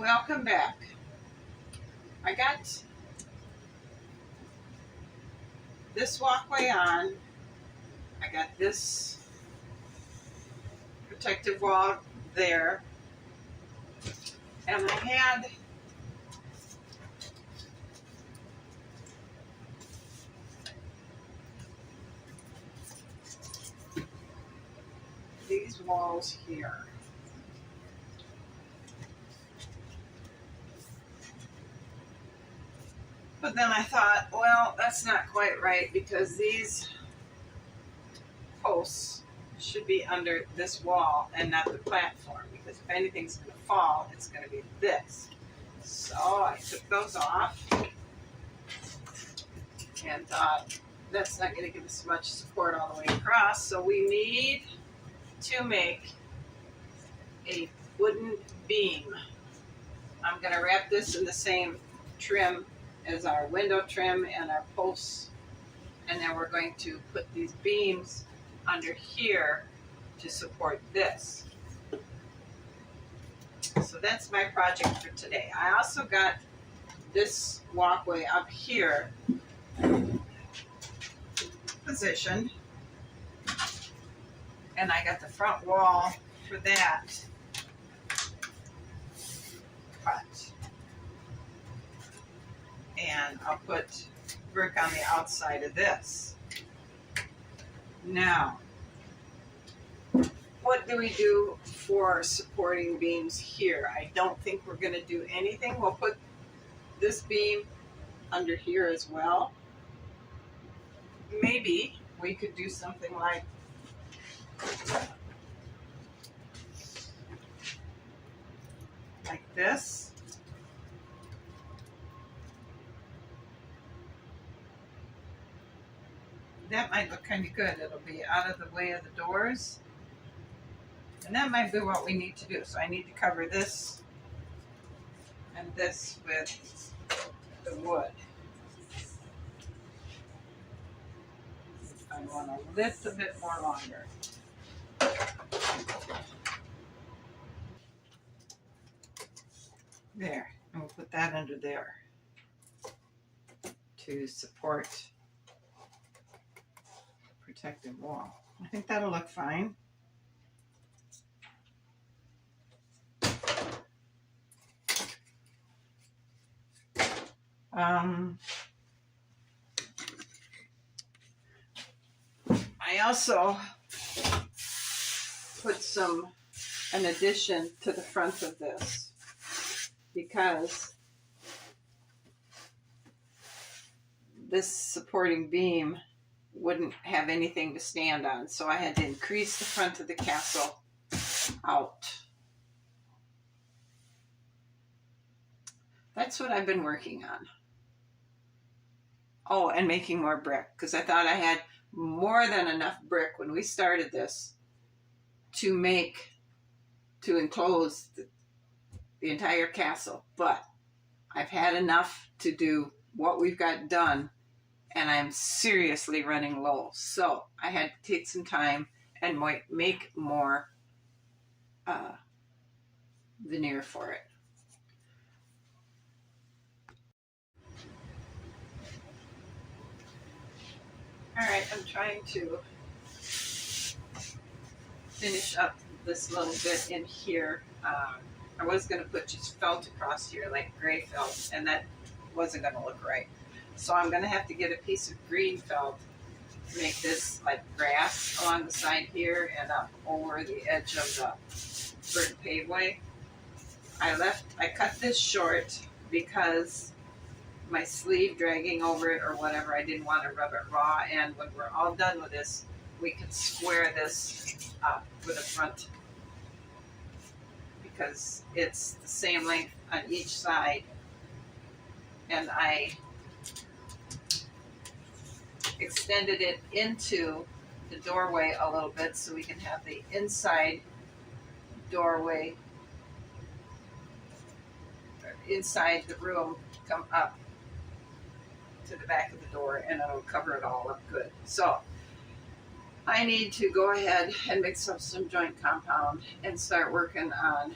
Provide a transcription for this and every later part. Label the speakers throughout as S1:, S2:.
S1: Welcome back. I got this walkway on. I got this protective wall there. And I had these walls here. But then I thought, well, that's not quite right because these posts should be under this wall and not the platform, because if anything's going to fall, it's going to be this. So I took those off and thought that's not going to give us much support all the way across. So we need to make a wooden beam. I'm going to wrap this in the same trim as our window trim and our posts, and then we're going to put these beams under here to support this. So that's my project for today. I also got this walkway up here positioned, and I got the front wall for that cut. And I'll put brick on the outside of this. Now, what do we do for supporting beams here? I don't think we're going to do anything. We'll put this beam under here as well. Maybe we could do something like this. That might look kind of good. It'll be out of the way of the doors. And that might be what we need to do. So I need to cover this and this with the wood. I want a little bit more longer. There. And we'll put that under there to support protective wall. I think that'll look fine. I also put an addition to the front of this because this supporting beam wouldn't have anything to stand on. So I had to increase the front of the castle out. That's what I've been working on. Oh, and making more brick, because I thought I had more than enough brick when we started this to enclose the entire castle. But I've had enough to do what we've got done, and I'm seriously running low. So I had to take some time and make more veneer for it. All right, I'm trying to finish up this little bit in here. I was going to put just felt across here, like gray felt, and that wasn't going to look right. So I'm going to have to get a piece of green felt to make this like grass along the side here and up over the edge of the brick paveway. I cut this short because my sleeve dragging over it or whatever, I didn't want to rub it raw, and when we're all done with this, we can square this up with a front because it's the same length on each side. And I extended it into the doorway a little bit so we can have the inside doorway, inside the room come up to the back of the door, and it'll cover it all up good. So I need to go ahead and mix up some joint compound and start working on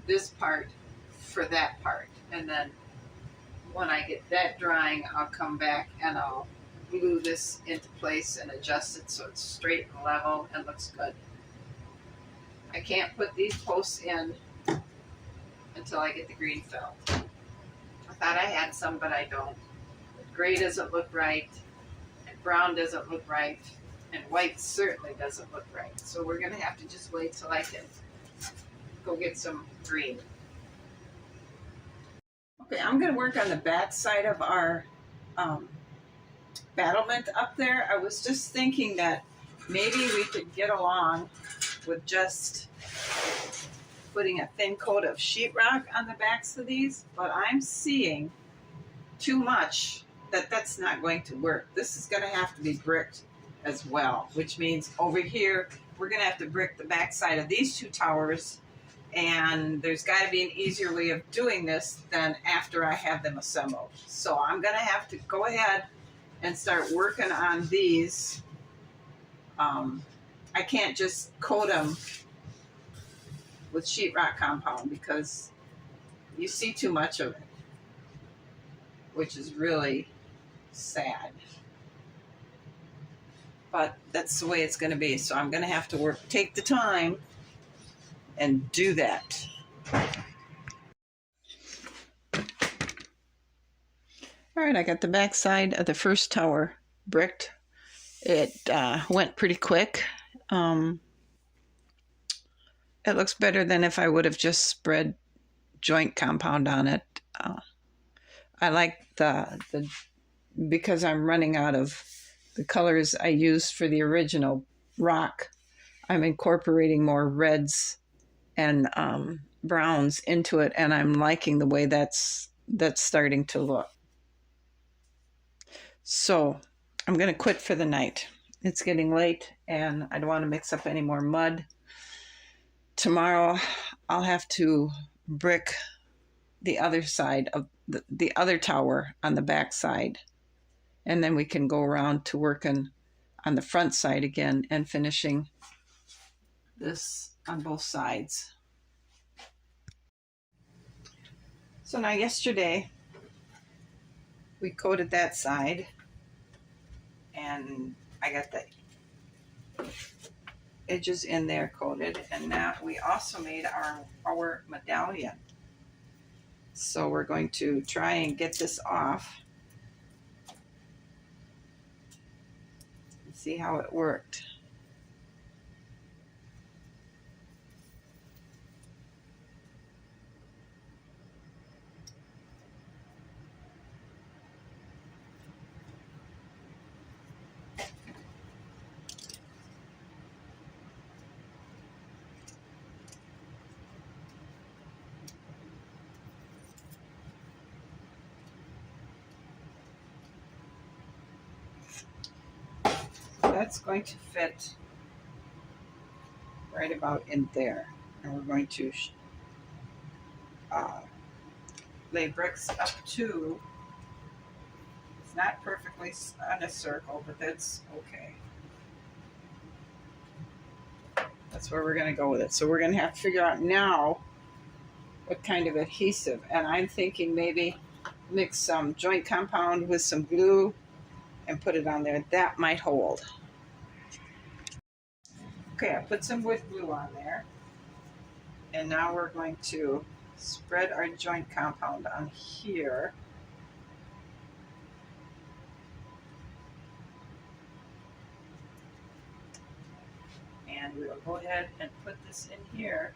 S1: this part for that part. And then when I get that drying, I'll come back and I'll glue this into place and adjust it so it's straight and level and looks good. I can't put these posts in until I get the green felt. I thought I had some, but I don't. Gray doesn't look right, and brown doesn't look right, and white certainly doesn't look right. So we're gonna have to just wait till I can go get some green. Okay, I'm gonna work on the back side of our battlement up there. I was just thinking that maybe we could get along with just putting a thin coat of sheetrock on the backs of these, but I'm seeing too much that's not going to work. This is going to have to be bricked as well, which means over here we're going to have to brick the back side of these two towers, and there's got to be an easier way of doing this than after I have them assembled. So I'm going to have to go ahead and start working on these. I can't just coat them with sheetrock compound because you see too much of it, which is really sad. But that's the way it's going to be. So I'm going to have to take the time and do that. All right, I got the back side of the first tower bricked. It went pretty quick. It looks better than if I would have just spread joint compound on it. I like the because I'm running out of the colors I used for the original rock. I'm incorporating more reds and browns into it, and I'm liking the way that's starting to look. So I'm going to quit for the night. It's getting late, and I don't want to mix up any more mud. Tomorrow, I'll have to brick the other side of the other tower on the back side. And then we can go around to working on the front side again and finishing this on both sides. So now yesterday, we coated that side, and I got the edges in there coated, and now we also made our medallion. So we're going to try and get this off and see how it worked. That's going to fit right about in there, and we're going to lay bricks up to, it's not perfectly on a circle, but that's okay. That's where we're going to go with it. So we're going to have to figure out now what kind of adhesive, and I'm thinking maybe mix some joint compound with some glue and put it on there. That might hold. Okay, I put some wood glue on there, and now we're going to spread our joint compound on here. And we'll go ahead and put this in here.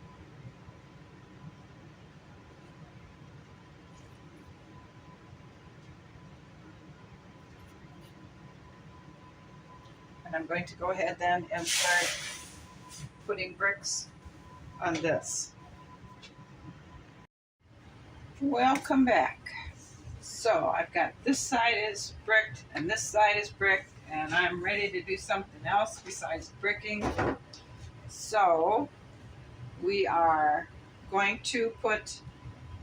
S1: And I'm going to go ahead then and start putting bricks on this. Welcome back. So I've got this side is bricked and this side is bricked, and I'm ready to do something else besides bricking. So we are going to put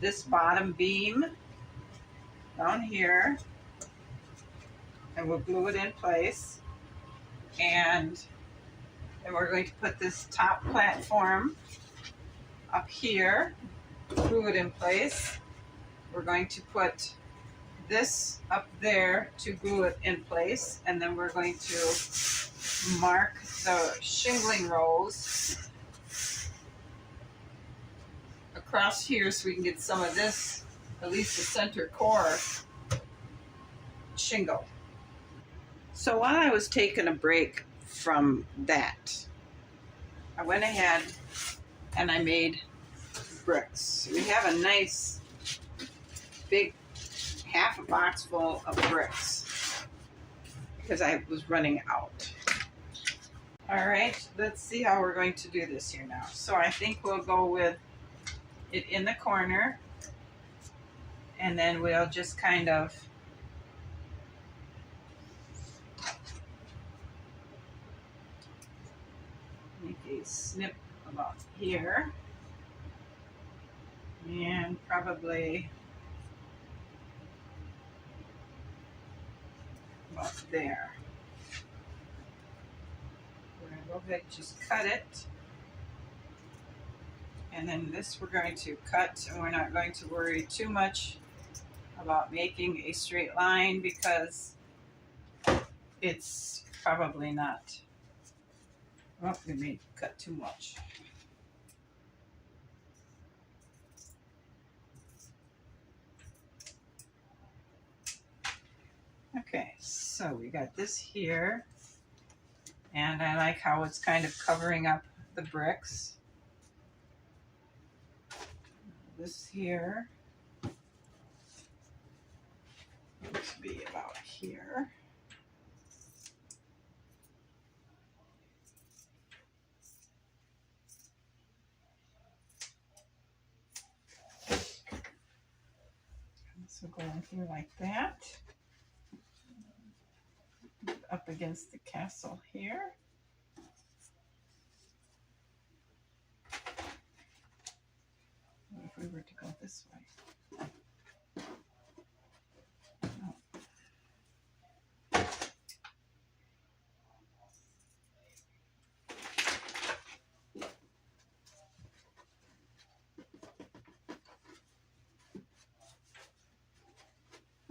S1: this bottom beam down here, and we'll glue it in place. And then we're going to put this top platform up here, glue it in place. We're going to put this up there to glue it in place, and then we're going to mark the shingling rows across here so we can get some of this, at least the center core shingle. So while I was taking a break from that, I went ahead and I made bricks. We have a nice big half a box full of bricks because I was running out. All right, let's see how we're going to do this here now. So I think we'll go with it in the corner, and then we'll just kind of make a snip about here, and probably about there. We're going to go ahead and just cut it. And then this we're going to cut, and we're not going to worry too much about making a straight line because it's probably not, well, we may cut too much. Okay, so we got this here, and I like how it's kind of covering up the bricks. This here looks to be about here. This will go in here like that, up against the castle here. What if we were to go this way?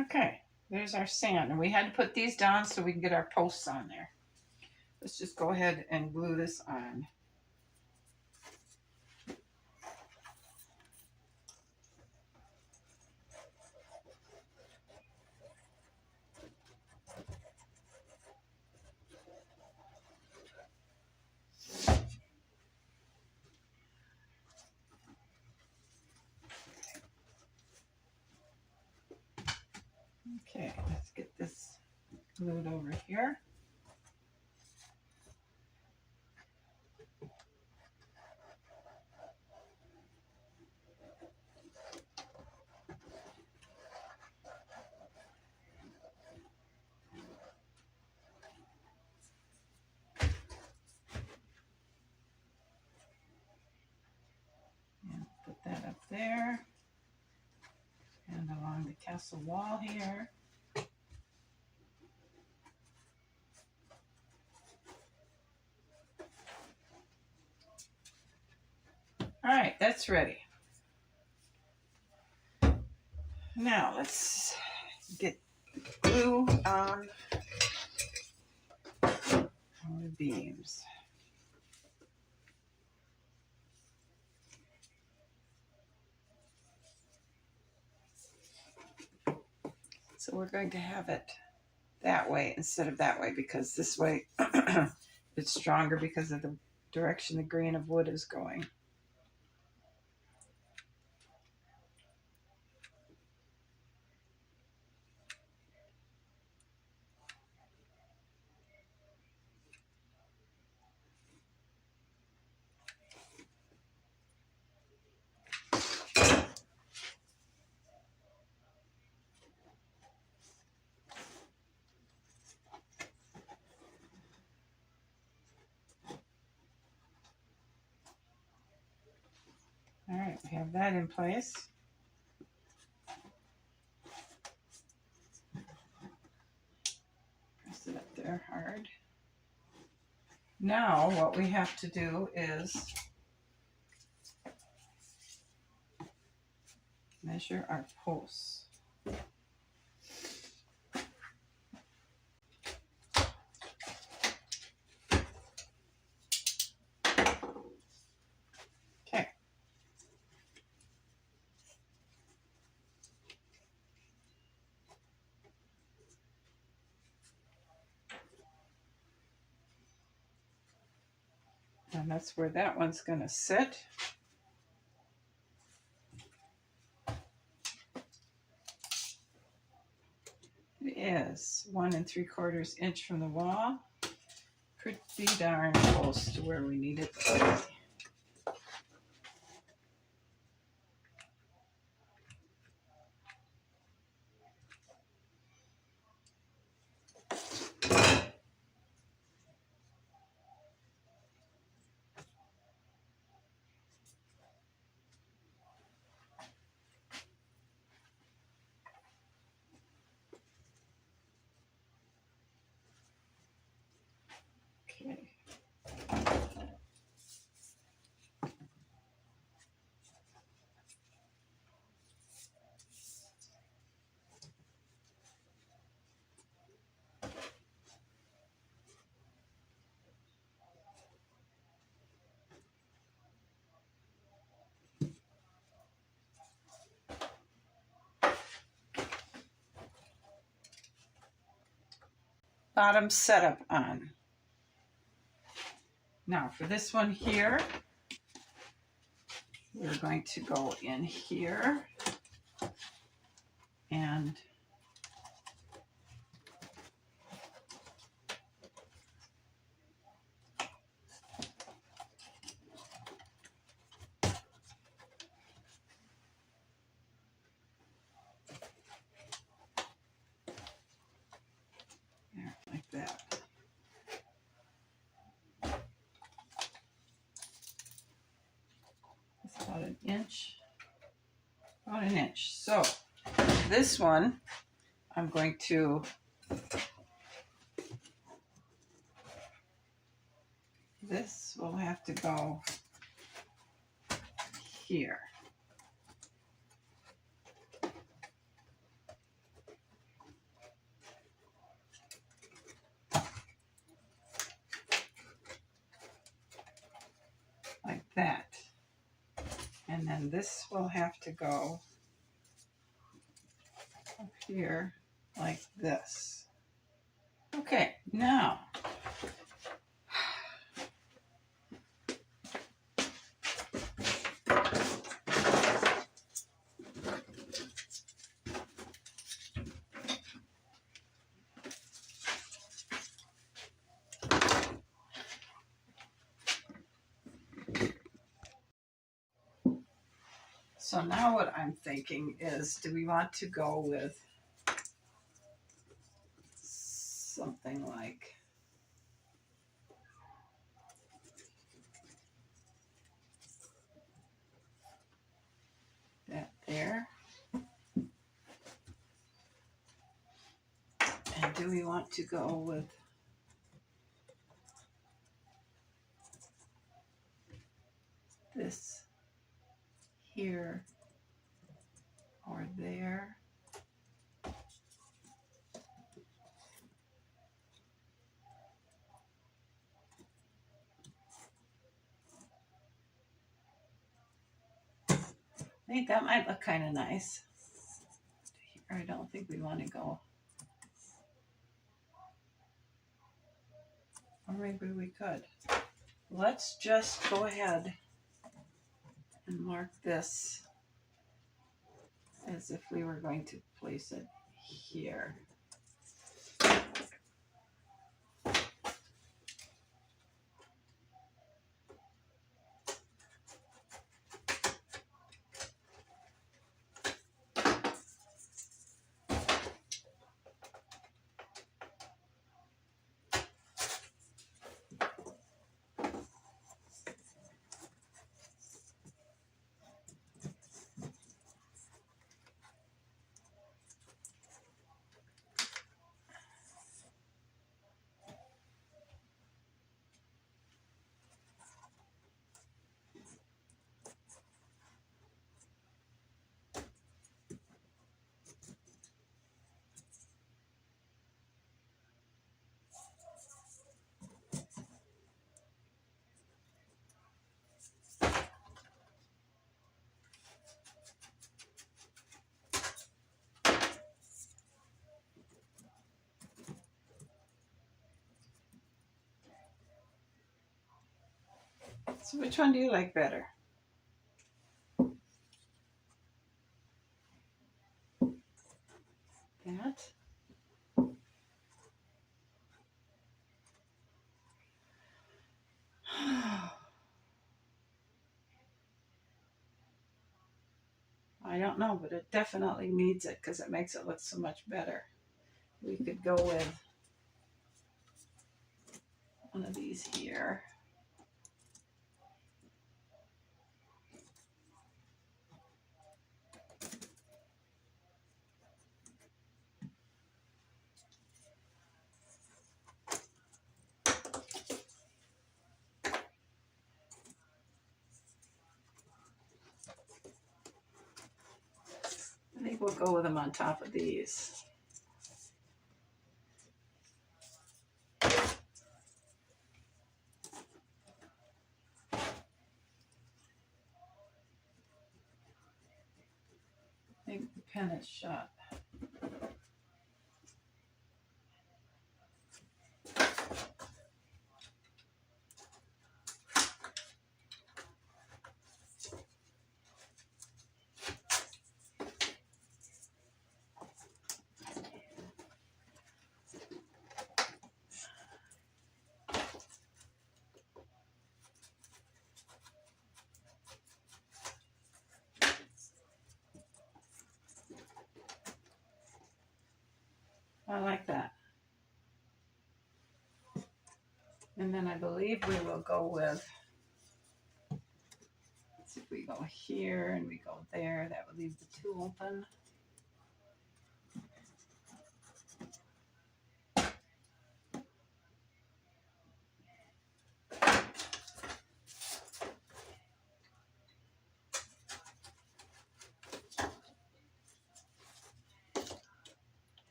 S1: Okay, there's our sand, and we had to put these down so we can get our posts on there. Let's just go ahead and glue this on. Okay, let's get this glued over here. And put that up there and along the castle wall here. All right, that's ready. Now let's get glue on our beams. So we're going to have it that way instead of that way because this way it's stronger because of the direction the grain of wood is going. All right, we have that in place. Press it up there hard. Now what we have to do is measure our posts. Okay. And that's where that one's going to sit. It is 1 3/4 inch from the wall. Pretty darn close to where we need it to be. Okay. Bottom setup on. Now for this one here, we're going to go in here and there, like that. It's about an inch. About an inch. So this one, I'm going to this will have to go here. Like that. And then this will have to go up here like this. Okay, now so now what I'm thinking is, do we want to go with something like that there? And do we want to go with this here or there? I think that might look kind of nice. I don't think we want to go. Or maybe we could. Let's just go ahead and mark this as if we were going to place it here. So which one do you like better? That? I don't know, but it definitely needs it because it makes it look so much better. We could go with one of these here. I think we'll go with them on top of these. I think the pen is shut. I like that. And then I believe we will go with, let's see if we go here and we go there, that would leave the two open.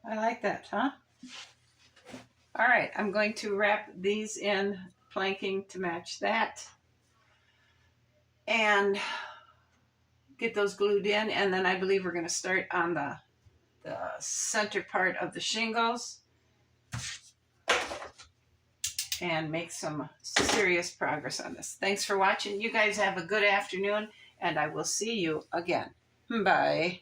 S1: I like that, huh? All right, I'm going to wrap these in planking to match that and get those glued in. And then I believe we're going to start on the center part of the shingles and make some serious progress on this. Thanks for watching. You guys have a good afternoon, and I will see you again. Bye.